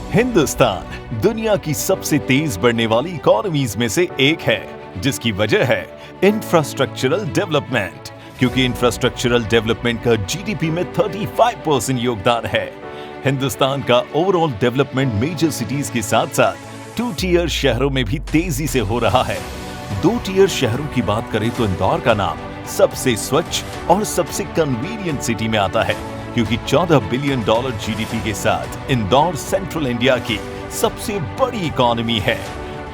हिंदुस्तान दुनिया की सबसे तेज बढ़ने वाली इकोनॉमीज में से एक है, जिसकी वजह है इंफ्रास्ट्रक्चरल डेवलपमेंट। क्योंकि इंफ्रास्ट्रक्चरल डेवलपमेंट का जीडीपी में 35% योगदान है। हिंदुस्तान का ओवरऑल डेवलपमेंट मेजर सिटीज के साथ साथ 2 टियर शहरों में भी तेजी से हो रहा है। 2 टियर शहरों की बात करें तो इंदौर का नाम सबसे स्वच्छ और सबसे कन्वीनियंट सिटी में आता है, क्योंकि $14 बिलियन जीडीपी के साथ इंदौर सेंट्रल इंडिया की सबसे बड़ी इकोनॉमी है।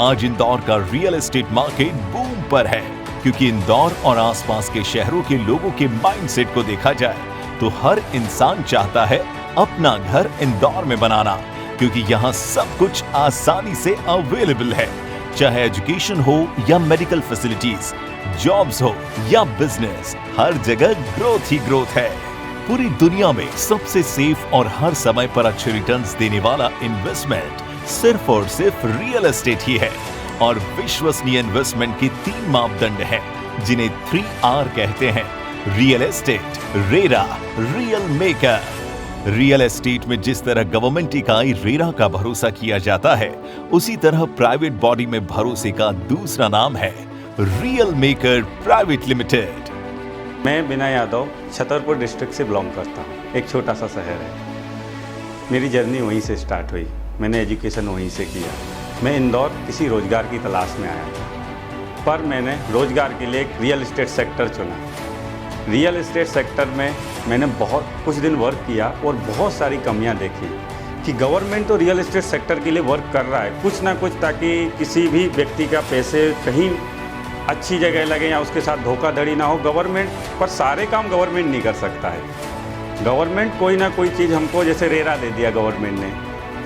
आज इंदौर का रियल एस्टेट मार्केट बूम पर है, क्योंकि इंदौर और आसपास के शहरों के लोगों के माइंडसेट को देखा जाए तो हर इंसान चाहता है अपना घर इंदौर में बनाना, क्योंकि यहाँ सब कुछ आसानी से अवेलेबल है। चाहे एजुकेशन हो या मेडिकल फैसिलिटीज, जॉब्स हो या बिजनेस, हर जगह ग्रोथ ही ग्रोथ है। पूरी दुनिया में सबसे सेफ और हर समय पर अच्छे रिटर्न्स देने वाला इन्वेस्टमेंट सिर्फ और सिर्फ रियल एस्टेट ही है। और विश्वसनीय इन्वेस्टमेंट के 3 मापदंड हैं, जिन्हें 3R कहते हैं: real estate, RERA, real maker. Real estate में जिस तरह गवर्नमेंट इकाई रेरा का भरोसा किया जाता है, उसी तरह प्राइवेट बॉडी में भरोसे का दूसरा नाम है रियल मेकर प्राइवेट लिमिटेड। मैं विनय यादव छतरपुर डिस्ट्रिक्ट से बिलोंग करता हूँ। एक छोटा सा शहर है। मेरी जर्नी वहीं से स्टार्ट हुई। मैंने एजुकेशन वहीं से किया। मैं इंदौर किसी रोज़गार की तलाश में आया था, पर मैंने रोज़गार के लिए एक रियल एस्टेट सेक्टर चुना। रियल एस्टेट सेक्टर में मैंने बहुत कुछ दिन वर्क किया और बहुत सारी कमियां देखी कि गवर्नमेंट तो रियल एस्टेट सेक्टर के लिए वर्क कर रहा है कुछ ना कुछ, ताकि किसी भी व्यक्ति का पैसे कहीं अच्छी जगह लगे या उसके साथ धोखाधड़ी ना हो। गवर्नमेंट पर सारे काम गवर्नमेंट नहीं कर सकता है। गवर्नमेंट कोई ना कोई चीज़ हमको, जैसे रेरा दे दिया गवर्नमेंट ने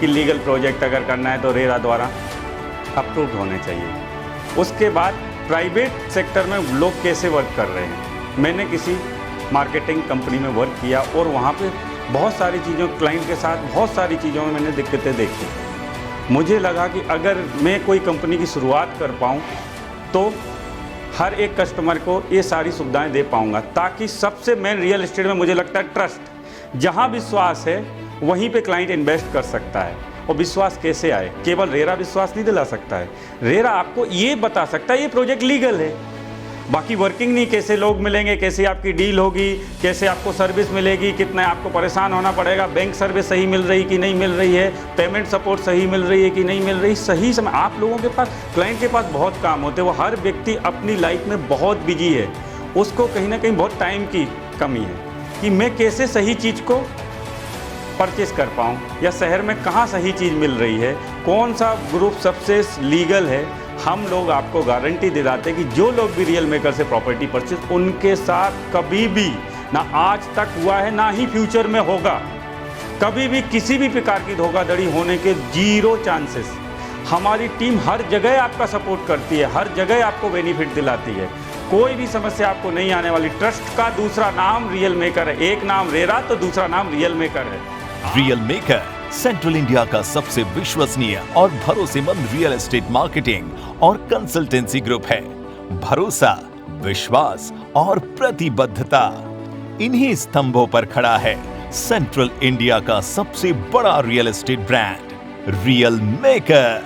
कि लीगल प्रोजेक्ट अगर करना है तो रेरा द्वारा अप्रूव होने चाहिए। उसके बाद प्राइवेट सेक्टर में लोग कैसे वर्क कर रहे हैं। मैंने किसी मार्केटिंग कंपनी में वर्क किया और वहाँ पे बहुत सारी चीज़ों, क्लाइंट के साथ बहुत सारी चीज़ों में मैंने दिक्कतें देखी। मुझे लगा कि अगर मैं कोई कंपनी की शुरुआत कर पाऊँ तो हर एक कस्टमर को ये सारी सुविधाएं दे पाऊंगा, ताकि सबसे मेन रियल एस्टेट में मुझे लगता है ट्रस्ट। जहां विश्वास है वहीं पे क्लाइंट इन्वेस्ट कर सकता है। और विश्वास कैसे आए? केवल रेरा विश्वास नहीं दिला सकता है। रेरा आपको ये बता सकता है ये प्रोजेक्ट लीगल है, बाकी वर्किंग नहीं, कैसे लोग मिलेंगे, कैसे आपकी डील होगी, कैसे आपको सर्विस मिलेगी, कितना आपको परेशान होना पड़ेगा, बैंक सर्विस सही मिल रही कि नहीं मिल रही है, पेमेंट सपोर्ट सही मिल रही है कि नहीं मिल रही, सही समय। आप लोगों के पास, क्लाइंट के पास बहुत काम होते हैं। वो हर व्यक्ति अपनी लाइफ में बहुत बिजी है, उसको कहीं ना कहीं बहुत टाइम की कमी है कि मैं कैसे सही चीज़ को परचेस कर पाऊँ, या शहर में कहाँ सही चीज़ मिल रही है, कौन सा ग्रुप सबसे लीगल है। हम लोग आपको गारंटी दिलाते हैं कि जो लोग भी रियल मेकर से प्रॉपर्टी परचेस, उनके साथ कभी भी ना आज तक हुआ है ना ही फ्यूचर में होगा, कभी भी किसी भी प्रकार की धोखाधड़ी होने के 0 चांसेस। हमारी टीम हर जगह आपका सपोर्ट करती है, हर जगह आपको बेनिफिट दिलाती है, कोई भी समस्या आपको नहीं आने वाली। ट्रस्ट का दूसरा नाम रियल मेकर है। एक नाम रेरा तो दूसरा नाम रियल मेकर है। रियल मेकर सेंट्रल इंडिया का सबसे विश्वसनीय और भरोसेमंद रियल एस्टेट मार्केटिंग और कंसल्टेंसी ग्रुप है। भरोसा, विश्वास और प्रतिबद्धता, इन्हीं स्तंभों पर खड़ा है सेंट्रल इंडिया का सबसे बड़ा real estate brand real maker.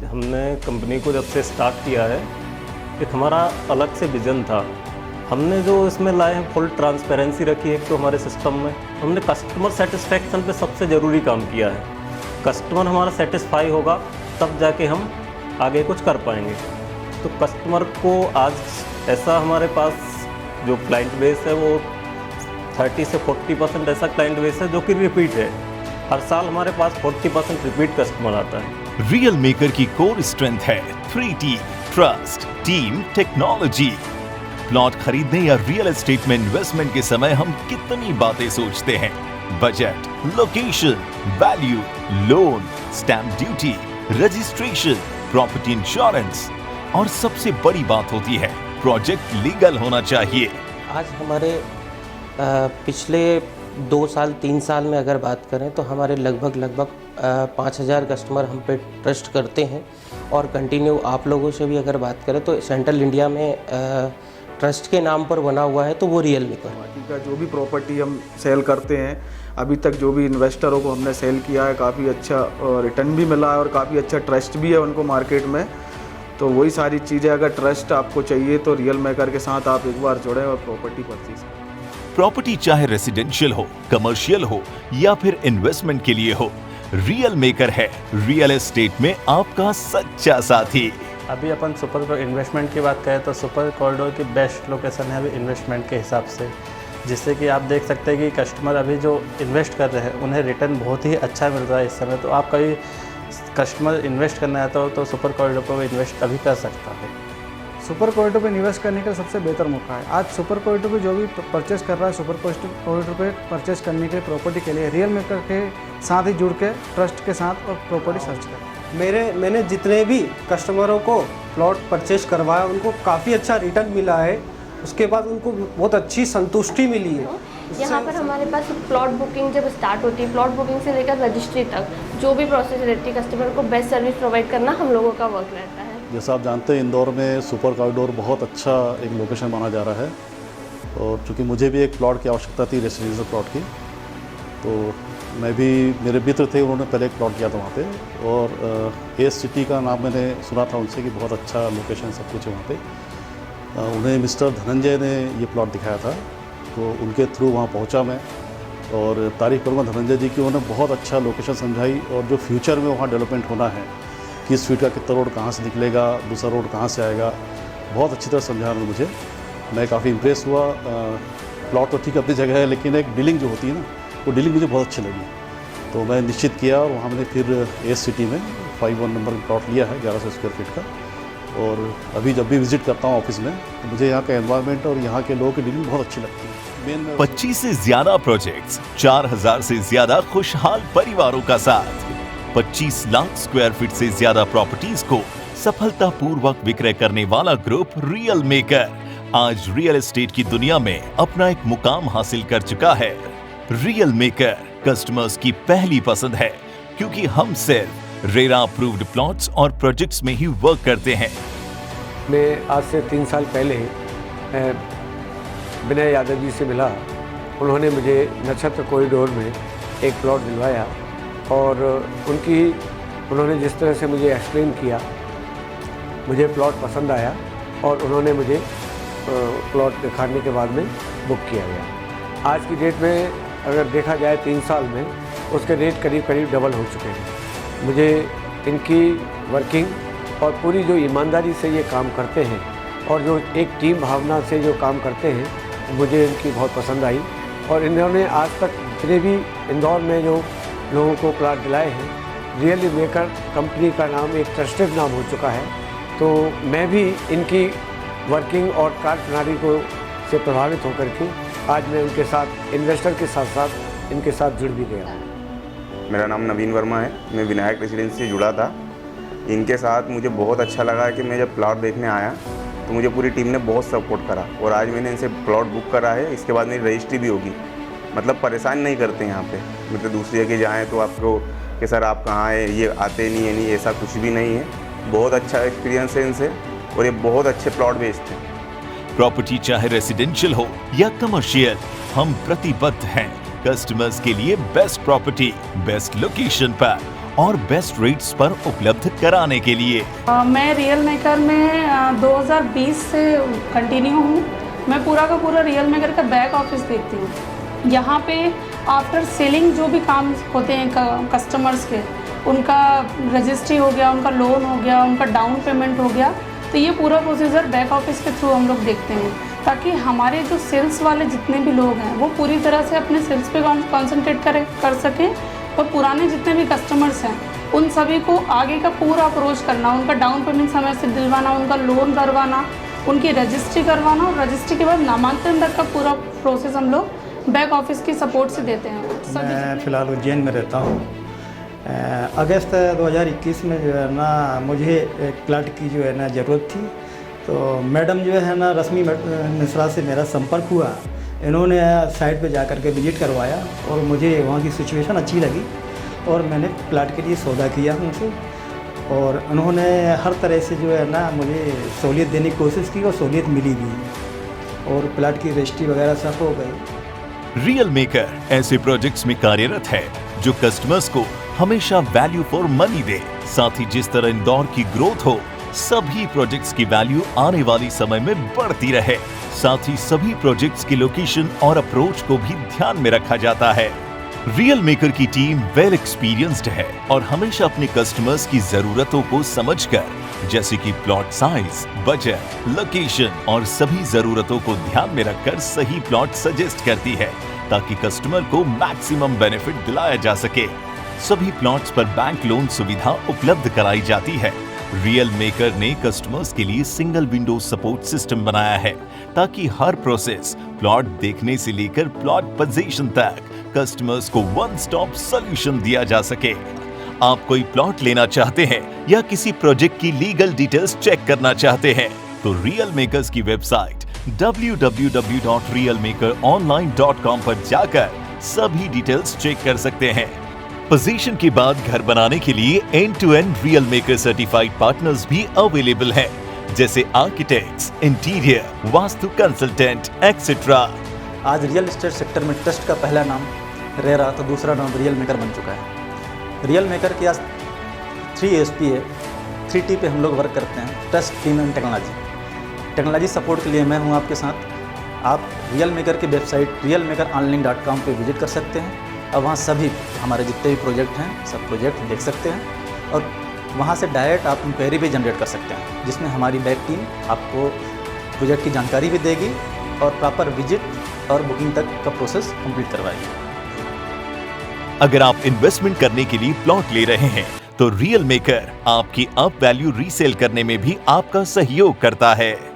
हमने कंपनी को जब से स्टार्ट किया है, एक हमारा अलग से विजन था। हमने जो इसमें लाए हैं, फुल ट्रांसपेरेंसी रखी है। एक तो हमारे सिस्टम में हमने कस्टमर सेटिस्फैक्शन पे सबसे ज़रूरी काम किया है। कस्टमर हमारा सेटिस्फाई होगा तब जाके हम आगे कुछ कर पाएंगे। तो कस्टमर को आज ऐसा, हमारे पास जो क्लाइंट बेस है वो 30 से 40% ऐसा क्लाइंट बेस है जो कि रिपीट है। हर साल हमारे पास 40% रिपीट कस्टमर आता है। रियल मेकर की कोर स्ट्रेंथ है 3T: trust, team, technology. Plot खरीदने या रियल एस्टेट में इन्वेस्टमेंट के समय हम कितनी बातें सोचते हैं: budget, location, value, loan, stamp duty, registration, property insurance, और सबसे बड़ी बात होती है प्रोजेक्ट लीगल होना चाहिए। आज हमारे पिछले 2 साल 3 साल में अगर बात करें तो हमारे लगभग 5000 कस्टमर हम पे ट्रस्ट करते हैं। और कंटिन्यू आप लोगों से भी अगर बात करें तो सेंट्रल इंडिया में ट्रस्ट के नाम पर बना हुआ है तो वो रियल मेकर। बाकी का जो भी प्रॉपर्टी हम सेल करते हैं, अभी तक जो भी इन्वेस्टरों को हमने सेल किया है, काफ़ी अच्छा रिटर्न भी मिला है और काफ़ी अच्छा ट्रस्ट भी है उनको मार्केट में। तो वही सारी चीज़ें, अगर ट्रस्ट आपको चाहिए तो रियल मेकर के साथ आप एक बार जुड़ें और प्रॉपर्टी परचेज करें। प्रॉपर्टी चाहे रेसिडेंशियल हो, कमर्शियल हो या फिर इन्वेस्टमेंट के लिए हो, रियल मेकर है रियल एस्टेट में आपका सच्चा साथी। अभी अपन सुपर इन्वेस्टमेंट की बात करें तो सुपर कॉरिडोर की बेस्ट लोकेशन है अभी इन्वेस्टमेंट के हिसाब से, जिससे कि आप देख सकते हैं कि कस्टमर अभी जो इन्वेस्ट कर रहे हैं उन्हें रिटर्न बहुत ही अच्छा मिल रहा है इस समय। तो आप कभी कस्टमर इन्वेस्ट करना चाहता हो तो सुपर कॉरिडोर पर इन्वेस्ट अभी कर सकता है। सुपर कॉरिडोर पे इन्वेस्ट करने का सबसे बेहतर मौका है। आज सुपर कॉरिडोर पे जो भी परचेस कर रहा है, सुपर कॉरिडोर पे परचेस करने के प्रॉपर्टी के लिए रियल मेकर के साथ ही जुड़ के ट्रस्ट के साथ और प्रॉपर्टी सर्च करें। मैंने जितने भी कस्टमरों को प्लॉट परचेज करवाया उनको काफ़ी अच्छा रिटर्न मिला है, उसके बाद उनको बहुत अच्छी संतुष्टि मिली है। यहाँ पर हमारे पास प्लॉट बुकिंग जब स्टार्ट होती है, प्लॉट बुकिंग से लेकर रजिस्ट्री तक जो भी प्रोसेस रहती है, कस्टमर को बेस्ट सर्विस प्रोवाइड करना हम लोगों का वर्क रहता है। जैसा आप जानते हैं इंदौर में सुपर कॉरिडोर बहुत अच्छा एक लोकेशन माना जा रहा है, और चूँकि मुझे भी एक प्लॉट की आवश्यकता थी रेसिडेंशियल प्लॉट की, तो मैं भी, मेरे मित्र थे उन्होंने पहले एक प्लॉट किया था वहाँ पे, और एस सिटी का नाम मैंने सुना था उनसे कि बहुत अच्छा लोकेशन सब कुछ है वहाँ पे। उन्हें मिस्टर धनंजय ने ये प्लॉट दिखाया था, तो उनके थ्रू वहाँ पहुँचा मैं, और तारीफ़ करूँगा धनंजय जी की, उन्होंने बहुत अच्छा लोकेशन समझाई, और जो फ्यूचर में वहाँ डेवलपमेंट होना है, किस फीट का कितना रोड कहाँ से निकलेगा, दूसरा रोड कहाँ से आएगा, बहुत अच्छी तरह समझा रहे मुझे। मैं काफ़ी इम्प्रेस हुआ। प्लॉट तो ठीक अपनी जगह है, लेकिन एक डीलिंग जो होती है ना, वो डीलिंग मुझे बहुत अच्छी लगी, तो मैं निश्चित किया, और वहाँ मैंने फिर एस सिटी में 51 नंबर प्लॉट लिया है 1100 स्क्वायर फीट का। और अभी जब भी विजिट करता हूँ ऑफिस में, तो मुझे यहाँ का एनवायरनमेंट और यहाँ के लोगों की डीलिंग बहुत अच्छी लगती है। 25 से ज्यादा प्रोजेक्ट्स, 4000 से ज्यादा खुशहाल परिवारों का साथ, 25 लाख स्क्वायर फीट से ज्यादा प्रॉपर्टीज को सफलतापूर्वक विक्रय करने वाला ग्रुप रियल मेकर आज रियल एस्टेट की दुनिया में अपना एक मुकाम हासिल कर चुका है। रियल मेकर कस्टमर्स की पहली पसंद है, क्योंकि हम सिर्फ रेरा अप्रूव्ड प्लॉट्स और प्रोजेक्ट्स में ही वर्क करते हैं। मैं आज से 3 साल पहले विनय यादव जी से मिला। उन्होंने मुझे नक्षत्र कॉरिडोर में एक प्लॉट दिलवाया, और उन्होंने जिस तरह से मुझे एक्सप्लेन किया, मुझे प्लॉट पसंद आया, और उन्होंने मुझे प्लॉट दिखाने के बाद में बुक किया गया। आज की डेट में अगर देखा जाए 3 साल में उसके रेट करीब डबल हो चुके हैं। मुझे इनकी वर्किंग और पूरी जो ईमानदारी से ये काम करते हैं, और जो एक टीम भावना से जो काम करते हैं, मुझे इनकी बहुत पसंद आई। और इन्होंने आज तक जितने भी इंदौर में जो लोगों को प्लॉट दिलाए हैं, रियल मेकर कंपनी का नाम एक ट्रस्टेड नाम हो चुका है। तो मैं भी इनकी वर्किंग और कार्य प्रणाली को से प्रभावित होकर के आज मैं उनके साथ, इन्वेस्टर के साथ साथ इनके साथ जुड़ भी गया हूँ। मेरा नाम नवीन वर्मा है, मैं विनायक रेसिडेंसी से जुड़ा था। इनके साथ मुझे बहुत अच्छा लगा कि मैं जब प्लॉट देखने आया तो मुझे पूरी टीम ने बहुत सपोर्ट करा, और आज मैंने इनसे प्लॉट बुक करा है। इसके बाद मेरी रजिस्ट्री भी होगी। मतलब परेशान नहीं करते यहाँ पे, मतलब दूसरी जगह जाएँ तो आपको कि सर आप कहाँ हैं, ये आते नहीं, ऐसा कुछ भी नहीं है। बहुत अच्छा एक्सपीरियंस है इनसे, और ये बहुत अच्छे प्लॉट बेचते हैं। प्रॉपर्टी चाहे रेसिडेंशियल हो या कमर्शियल, हम प्रतिबद्ध हैं कस्टमर्स के लिए बेस्ट प्रॉपर्टी, बेस्ट लोकेशन पर और बेस्ट रेट्स पर उपलब्ध कराने के लिए। मैं रियल मेकर में 2020 से कंटिन्यू हूँ। मैं पूरा का पूरा रियल मेकर का बैक ऑफिस देखती हूँ। यहाँ पे आफ्टर सेलिंग जो भी काम होते हैं कस्टमर्स के, उनका रजिस्ट्री हो गया, उनका लोन हो गया, उनका डाउन पेमेंट हो गया, तो ये पूरा प्रोसीजर बैक ऑफिस के थ्रू हम लोग देखते हैं, ताकि हमारे जो सेल्स वाले जितने भी लोग हैं वो पूरी तरह से अपने सेल्स पे कॉन्सेंट्रेट कर सकें, और पुराने जितने भी कस्टमर्स हैं उन सभी को आगे का पूरा अप्रोच करना, उनका डाउन पेमेंट समय से दिलवाना, उनका लोन करवाना, उनकी रजिस्ट्री करवाना, और रजिस्ट्री के बाद नामांकन तक का पूरा प्रोसेस हम लोग बैक ऑफिस की सपोर्ट से देते हैं। मैं फ़िलहाल उज्जैन में रहता हूँ। अगस्त 2021 में जो है ना मुझे एक प्लाट की जो है ना ज़रूरत थी, तो मैडम जो है ना रश्मि मिश्रा से मेरा संपर्क हुआ। इन्होंने साइट पे जा कर के विजिट करवाया, और मुझे वहाँ की सिचुएशन अच्छी लगी, और मैंने प्लाट के लिए सौदा किया उनसे, और उन्होंने हर तरह से जो है ना मुझे सहूलियत देने की कोशिश की, और सहूलियत मिली भी। और प्लाट की रजिस्ट्री वगैरह सब हो गई। रियल मेकर ऐसे प्रोजेक्ट्स में कार्यरत है जो कस्टमर्स को हमेशा वैल्यू फॉर मनी दे। साथ ही जिस तरह इंदौर की ग्रोथ हो, सभी प्रोजेक्ट्स की वैल्यू आने वाली समय में बढ़ती रहे। साथ ही सभी प्रोजेक्ट्स की लोकेशन और अप्रोच को भी ध्यान में रखा जाता है। रियल मेकर की टीम वेल एक्सपीरियंस्ड है और हमेशा अपने कस्टमर्स की जरूरतों को समझकर, जैसे कि प्लॉट साइज, बजट, लोकेशन और सभी जरूरतों को ध्यान में रखकर सही प्लॉट सजेस्ट करती है ताकि कस्टमर को मैक्सिमम बेनिफिट दिलाया जा सके। सभी प्लॉट्स पर बैंक लोन सुविधा उपलब्ध कराई जाती है। रियल मेकर ने कस्टमर्स के लिए सिंगल विंडो सपोर्ट सिस्टम बनाया है ताकि हर प्रोसेस, प्लॉट देखने से लेकर प्लॉट पोजीशन तक कस्टमर्स को वन स्टॉप सॉल्यूशन दिया जा सके। आप कोई प्लॉट लेना चाहते हैं या किसी प्रोजेक्ट की लीगल डिटेल्स चेक करना चाहते हैं तो रियल मेकर्स की वेबसाइट www.realmakeronline.com पर जाकर सभी डिटेल्स चेक कर सकते हैं। पोजीशन के बाद घर बनाने के लिए end to end real maker certified partners भी अवेलेबल हैं, जैसे architects, interior, vastu consultant etcetera. आज रियल एस्टेट सेक्टर में ट्रस्ट का पहला नाम रेरा तो दूसरा नाम रियल मेकर बन चुका है। रियल मेकर की आज 3 ASP है, 3T पे हम लोग वर्क करते हैं, trust, team and technology. Technology support के लिए मैं हूं आपके साथ। आप रियल मेकर की वेबसाइट realmakeronline.com पे विजिट कर सकते हैं और वहां सभी हमारे जितने भी प्रोजेक्ट हैं सब प्रोजेक्ट देख सकते हैं और वहां से डायरेक्ट आप इंक्वायरी भी जनरेट कर सकते हैं, जिसमें हमारी बैक टीम आपको प्रोजेक्ट की जानकारी भी देगी और प्रॉपर विजिट और बुकिंग तक का प्रोसेस कंप्लीट करवाएगी। अगर आप इन्वेस्टमेंट करने के लिए प्लॉट ले रहे हैं तो रियल मेकर आपकी अप वैल्यू रीसेल करने में भी आपका सहयोग करता है।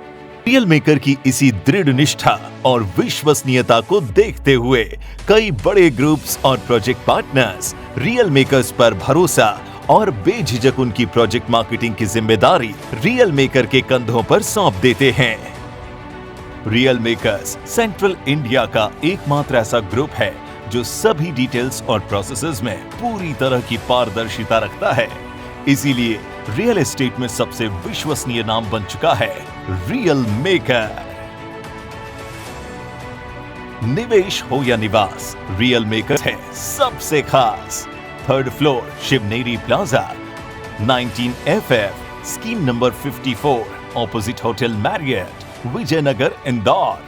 रियल मेकर की इसी दृढ़ निष्ठा और विश्वसनीयता को देखते हुए कई बड़े ग्रुप्स और प्रोजेक्ट पार्टनर्स रियल मेकर्स पर भरोसा और बेझिझक उनकी प्रोजेक्ट मार्केटिंग की जिम्मेदारी रियल मेकर के कंधों पर सौंप देते हैं। रियल मेकर्स सेंट्रल इंडिया का एकमात्र ऐसा ग्रुप है जो सभी डिटेल्स और प्रोसेसेस में पूरी तरह की पारदर्शिता रखता है। इसीलिए रियल एस्टेट में सबसे विश्वसनीय नाम बन चुका है रियल मेकर। निवेश हो या निवास, रियल मेकर है सबसे खास। 3rd floor, Shivneri plaza, 19FF, scheme number 54, opposite hotel Marriott, Vijaynagar, Indore.